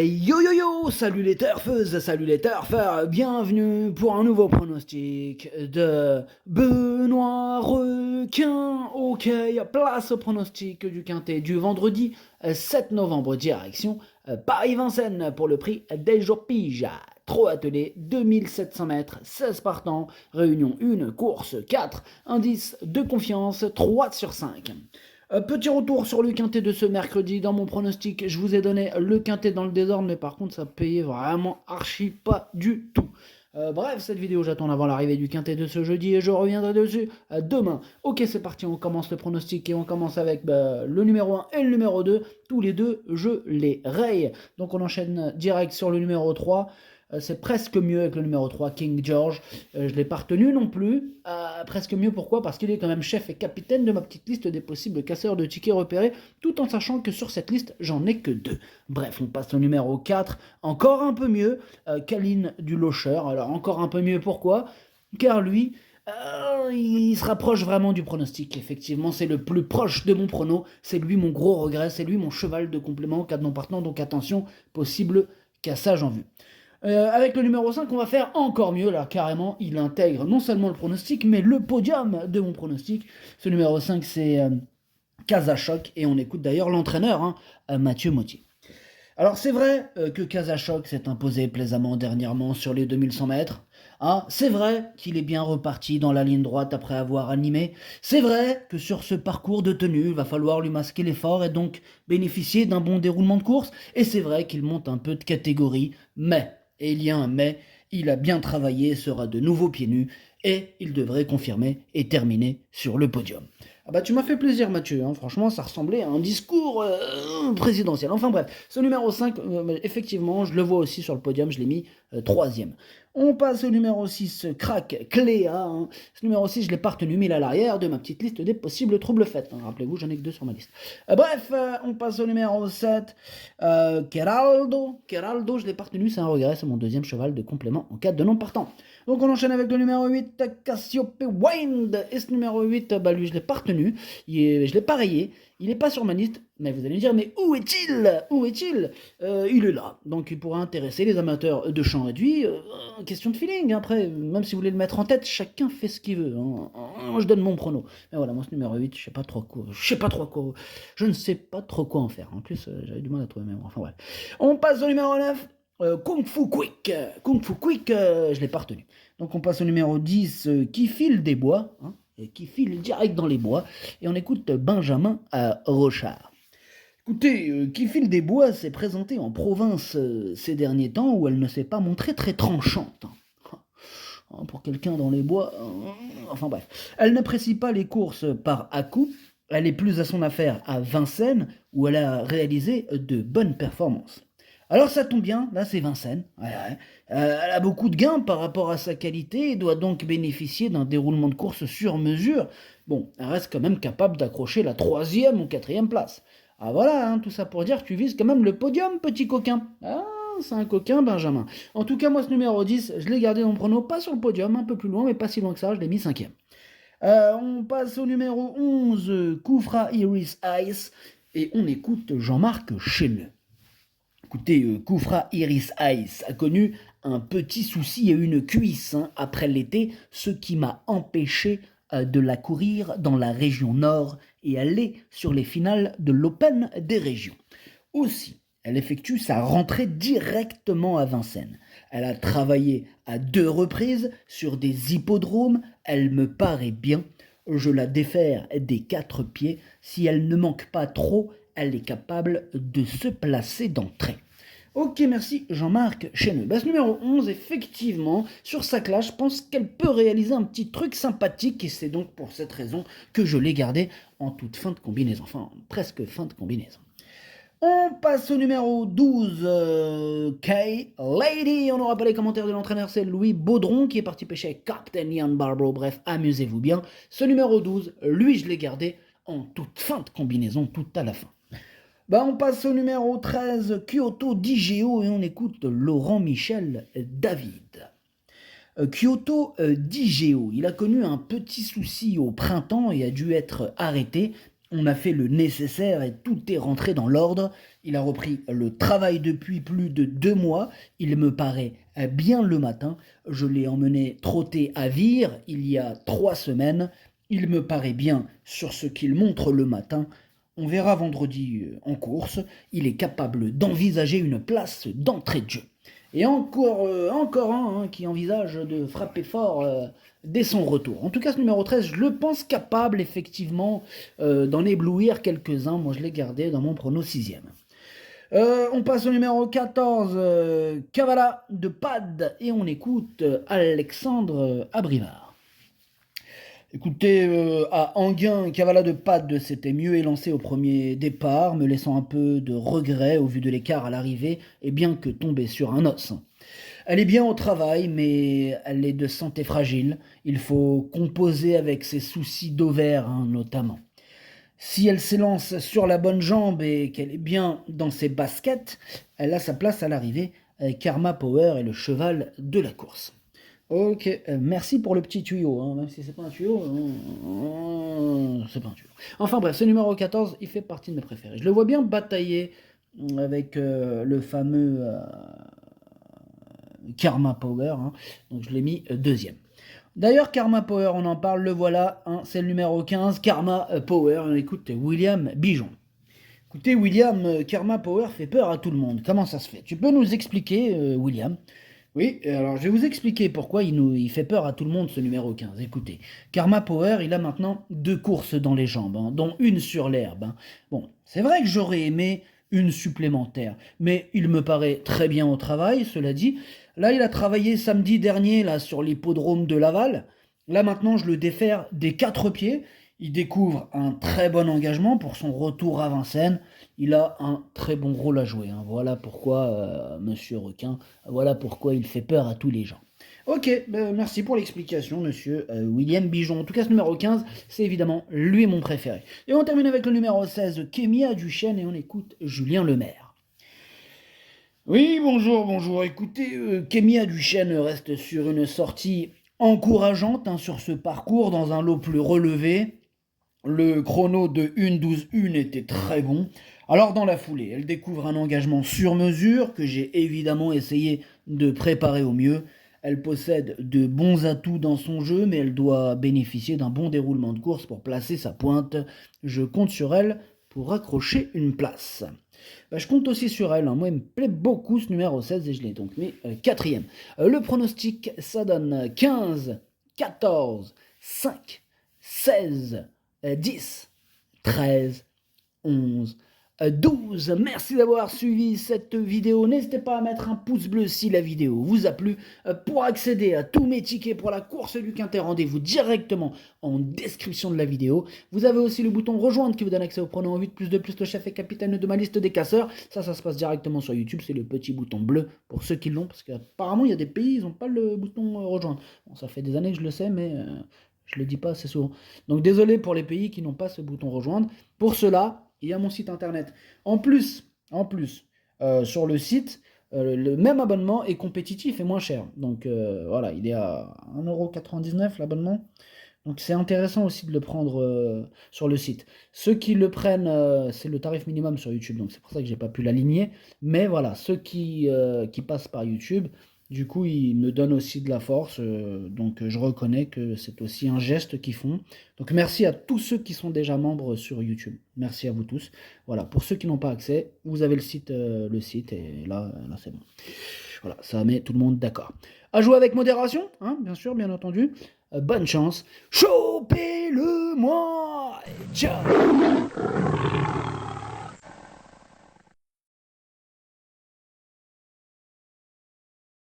Yo yo yo, salut les turfeuses, salut les turfeurs, bienvenue pour un nouveau pronostic de Benoît Requin. Ok, place au pronostic du quintet du vendredi 7 novembre, direction Paris-Vincennes pour le prix des jours pige. 3 attelés, 2700 mètres, 16 partants, réunion 1, course 4, indice de confiance 3 sur 5. Petit retour sur le quintet de ce mercredi. Dans mon pronostic, je vous ai donné le quintet dans le désordre, mais par contre, ça payait vraiment archi pas du tout. Bref, cette vidéo, j'attends avant l'arrivée du quintet de ce jeudi et je reviendrai dessus demain. Ok, c'est parti, on commence le pronostic et on commence avec le numéro 1 et le numéro 2. Tous les deux, je les raye. Donc on enchaîne direct sur le numéro 3. C'est presque mieux avec le numéro 3, King George. Je ne l'ai pas retenu non plus. Presque mieux, pourquoi ? Parce qu'il est quand même chef et capitaine de ma petite liste des possibles casseurs de tickets repérés, tout en sachant que sur cette liste, j'en ai que 2. Bref, on passe au numéro 4. Encore un peu mieux, Kaline du Locher. Alors encore un peu mieux, pourquoi ? Car lui, il se rapproche vraiment du pronostic. Effectivement, c'est le plus proche de mon prono. C'est lui mon gros regret. C'est lui mon cheval de complément, cas de non partant. Donc attention, possible cassage en vue. Avec le numéro 5, on va faire encore mieux, là, carrément, il intègre non seulement le pronostic, mais le podium de mon pronostic. Ce numéro 5, c'est Casachoc, et on écoute d'ailleurs l'entraîneur, Mathieu Mottier. Alors c'est vrai que Casachoc s'est imposé plaisamment dernièrement sur les 2100 mètres. C'est vrai qu'il est bien reparti dans la ligne droite après avoir animé. C'est vrai que sur ce parcours de tenue, il va falloir lui masquer l'effort et donc bénéficier d'un bon déroulement de course. Et c'est vrai qu'il monte un peu de catégorie, mais, et il y a un mais, il a bien travaillé, sera de nouveau pieds nus et il devrait confirmer et terminer sur le podium. Tu m'as fait plaisir Mathieu, franchement ça ressemblait à un discours présidentiel. Enfin bref, ce numéro 5, effectivement, je le vois aussi sur le podium, je l'ai mis 3e. On passe au numéro 6, Crack Cléa. Ce numéro 6, je ne l'ai pas retenu, mais il est à l'arrière de ma petite liste des possibles troubles faits. Rappelez-vous, j'en ai que 2 sur ma liste. Bref, on passe au numéro 7, Keraldo. Keraldo, je ne l'ai pas retenu, c'est un regret, c'est mon 2e cheval de complément en cas de non partant. Donc on enchaîne avec le numéro 8, Cassiope Wind. Et ce numéro 8, lui je ne l'ai pas retenu, je ne l'ai pas rayé, il n'est pas sur ma liste, mais vous allez me dire, mais où est-il ? Où est-il ? Il est là, donc il pourra intéresser les amateurs de champ réduit. Question de feeling, après, même si vous voulez le mettre en tête, chacun fait ce qu'il veut. Moi je donne mon prono. Mais voilà, moi ce numéro 8, je ne sais pas trop quoi, je ne sais pas trop quoi en faire. En plus, j'avais du mal à trouver mes mots. Enfin ouais. On passe au numéro 9. Kung Fu Quick, je ne l'ai pas retenu. Donc on passe au numéro 10, qui file des bois, qui file direct dans les bois, et on écoute Benjamin Rochard. Écoutez, qui file des bois s'est présentée en province ces derniers temps où elle ne s'est pas montrée très tranchante. Pour quelqu'un dans les bois, enfin bref. Elle n'apprécie pas les courses par à-coups, elle est plus à son affaire à Vincennes où elle a réalisé de bonnes performances. Alors ça tombe bien, là c'est Vincennes, elle a beaucoup de gains par rapport à sa qualité et doit donc bénéficier d'un déroulement de course sur mesure. Bon, elle reste quand même capable d'accrocher la 3e ou 4e place. Voilà, tout ça pour dire que tu vises quand même le podium, petit coquin. C'est un coquin, Benjamin. En tout cas, moi ce numéro 10, je l'ai gardé dans mon prono, pas sur le podium, un peu plus loin, mais pas si loin que ça, je l'ai mis 5e. On passe au numéro 11, Koufra Iris Ice, et on écoute Jean-Marc Chesneux. Écoutez, Koufra Iris Ice a connu un petit souci et une cuisse après l'été, ce qui m'a empêché de la courir dans la région nord et aller sur les finales de l'Open des régions. Aussi, elle effectue sa rentrée directement à Vincennes. Elle a travaillé à 2 reprises sur des hippodromes, elle me paraît bien. Je la défère des 4 pieds. Si elle ne manque pas trop, elle est capable de se placer d'entrée. Ok, merci Jean-Marc Chesneux. Ce numéro 11, effectivement, sur sa classe, je pense qu'elle peut réaliser un petit truc sympathique et c'est donc pour cette raison que je l'ai gardée en toute fin de combinaison, enfin presque fin de combinaison. On passe au numéro 12, K-Lady. On n'aura pas les commentaires de l'entraîneur, c'est Louis Baudron qui est parti pêcher avec Captain Ian Barbaro. Bref, amusez-vous bien. Ce numéro 12, lui, je l'ai gardé en toute fin de combinaison, tout à la fin. On passe au numéro 13, Kyoto Digeo, et on écoute Laurent Michel David. Kyoto Digeo, il a connu un petit souci au printemps et a dû être arrêté On a fait le nécessaire et tout est rentré dans l'ordre. Il a repris le travail depuis plus de 2 mois. Il me paraît bien le matin. Je l'ai emmené trotter à Vire il y a 3 semaines. Il me paraît bien sur ce qu'il montre le matin. On verra vendredi en course. Il est capable d'envisager une place d'entrée de jeu. Et encore un qui envisage de frapper fort dès son retour. En tout cas, ce numéro 13, je le pense capable, effectivement, d'en éblouir quelques-uns. Moi, je l'ai gardé dans mon prono 6e. On passe au numéro 14, Kavala de Pad, et on écoute Alexandre Abrivard. Écoutez, à Anguin, Kavala de Pad s'était mieux élancé au premier départ, me laissant un peu de regret au vu de l'écart à l'arrivée, et bien que tombée sur un os. Elle est bien au travail, mais elle est de santé fragile. Il faut composer avec ses soucis d'ovaire, notamment. Si elle s'élance sur la bonne jambe et qu'elle est bien dans ses baskets, elle a sa place à l'arrivée. Karma Power est le cheval de la course. Ok, merci pour le petit tuyau, même si c'est pas un tuyau, c'est pas un tuyau. Enfin bref, ce numéro 14, il fait partie de mes préférés. Je le vois bien batailler avec le fameux Karma Power, donc je l'ai mis 2e. D'ailleurs, Karma Power, on en parle, le voilà, c'est le numéro 15, Karma Power, écoute, William Bijon. Écoutez, William, Karma Power fait peur à tout le monde, comment ça se fait? Tu peux nous expliquer, William? Oui, alors je vais vous expliquer pourquoi il fait peur à tout le monde ce numéro 15. Écoutez, Karma Power, il a maintenant 2 courses dans les jambes, dont une sur l'herbe. Bon, c'est vrai que j'aurais aimé une supplémentaire, mais il me paraît très bien au travail, cela dit. Là, il a travaillé samedi dernier là sur l'hippodrome de Laval. Là maintenant, je le défère des 4 pieds. Il découvre un très bon engagement pour son retour à Vincennes. Il a un très bon rôle à jouer. Voilà pourquoi, monsieur Requin, voilà pourquoi il fait peur à tous les gens. Ok, merci pour l'explication, monsieur William Bijon. En tout cas, ce numéro 15, c'est évidemment lui mon préféré. Et on termine avec le numéro 16, Kémia Duchesne, et on écoute Julien Lemaire. Oui, bonjour. Écoutez, Kémia Duchesne reste sur une sortie encourageante sur ce parcours dans un lot plus relevé. Le chrono de 1:12:1 était très bon. Alors dans la foulée, elle découvre un engagement sur mesure que j'ai évidemment essayé de préparer au mieux. Elle possède de bons atouts dans son jeu, mais elle doit bénéficier d'un bon déroulement de course pour placer sa pointe. Je compte sur elle pour accrocher une place. Je compte aussi sur elle. Moi, il me plaît beaucoup ce numéro 16 et je l'ai donc mis 4e. Le pronostic, ça donne 15, 14, 5, 16... 10, 13, 11, 12. Merci d'avoir suivi cette vidéo. N'hésitez pas à mettre un pouce bleu si la vidéo vous a plu. Pour accéder à tous mes tickets pour la course du Quintet, rendez-vous directement en description de la vidéo. Vous avez aussi le bouton rejoindre qui vous donne accès au pronom en 8 plus 2 plus le chef et capitaine de ma liste des casseurs. Ça se passe directement sur YouTube. C'est le petit bouton bleu pour ceux qui l'ont. Parce qu'apparemment, il y a des pays, ils n'ont pas le bouton rejoindre. Bon, ça fait des années que je le sais, mais... je ne le dis pas assez souvent. Donc désolé pour les pays qui n'ont pas ce bouton rejoindre. Pour cela, il y a mon site internet. En plus, sur le site, le même abonnement est compétitif et moins cher. Donc voilà, il est à 1,99€ l'abonnement. Donc c'est intéressant aussi de le prendre sur le site. Ceux qui le prennent, c'est le tarif minimum sur YouTube. Donc c'est pour ça que j'ai pas pu l'aligner. Mais voilà, ceux qui passent par YouTube... Du coup, ils me donnent aussi de la force, donc je reconnais que c'est aussi un geste qu'ils font. Donc merci à tous ceux qui sont déjà membres sur YouTube. Merci à vous tous. Voilà, pour ceux qui n'ont pas accès, vous avez le site et là c'est bon. Voilà, ça met tout le monde d'accord. À jouer avec modération, bien sûr, bien entendu. Bonne chance. Chopez-le-moi. Ciao.